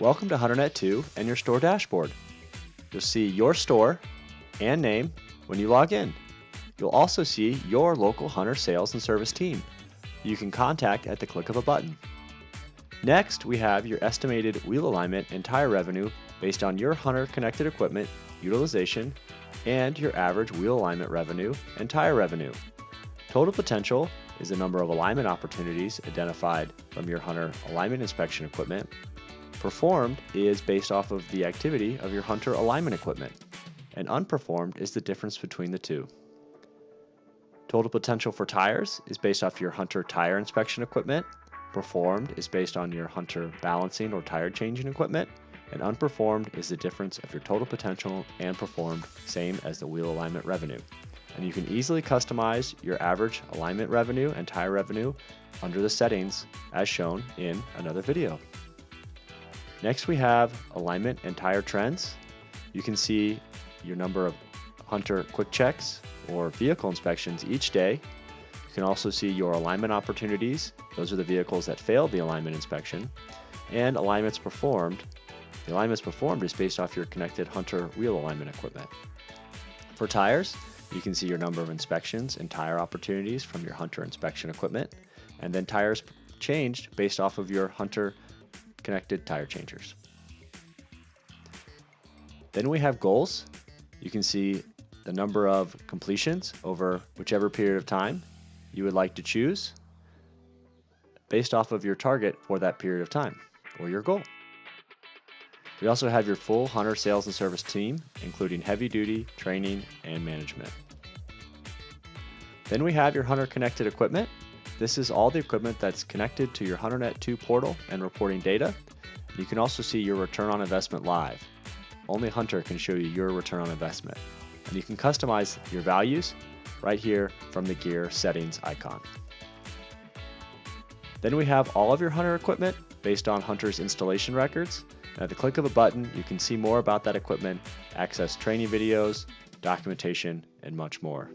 Welcome to HunterNet 2 and your store dashboard. You'll see your store and name when you log in. You'll also see your local Hunter sales and service team you can contact at the click of a button. Next, we have your estimated wheel alignment and tire revenue based on your Hunter connected equipment utilization and your average wheel alignment revenue and tire revenue. Total potential is the number of alignment opportunities identified from your Hunter alignment inspection equipment. Performed is based off of the activity of your Hunter alignment equipment, and unperformed is the difference between the two. Total potential for tires is based off your Hunter tire inspection equipment. Performed is based on your Hunter balancing or tire changing equipment, and unperformed is the difference of your total potential and performed, same as the wheel alignment revenue. And you can easily customize your average alignment revenue and tire revenue under the settings as shown in another video. Next, we have alignment and tire trends. You can see your number of Hunter quick checks or vehicle inspections each day. You can also see your alignment opportunities. Those are the vehicles that failed the alignment inspection. And alignments performed. The alignments performed is based off your connected Hunter wheel alignment equipment. For tires, you can see your number of inspections and tire opportunities from your Hunter inspection equipment, and then tires changed based off of your Hunter connected tire changers. Then we have goals. You can see the number of completions over whichever period of time you would like to choose based off of your target for that period of time or your goal. We also have your full Hunter sales and service team, including heavy duty, training, and management. Then we have your Hunter connected equipment. This is all the equipment that's connected to your HunterNet 2 portal and reporting data. You can also see your return on investment live. Only Hunter can show you your return on investment. And you can customize your values right here from the gear settings icon. Then we have all of your Hunter equipment based on Hunter's installation records. And at the click of a button, you can see more about that equipment, access training videos, documentation, and much more.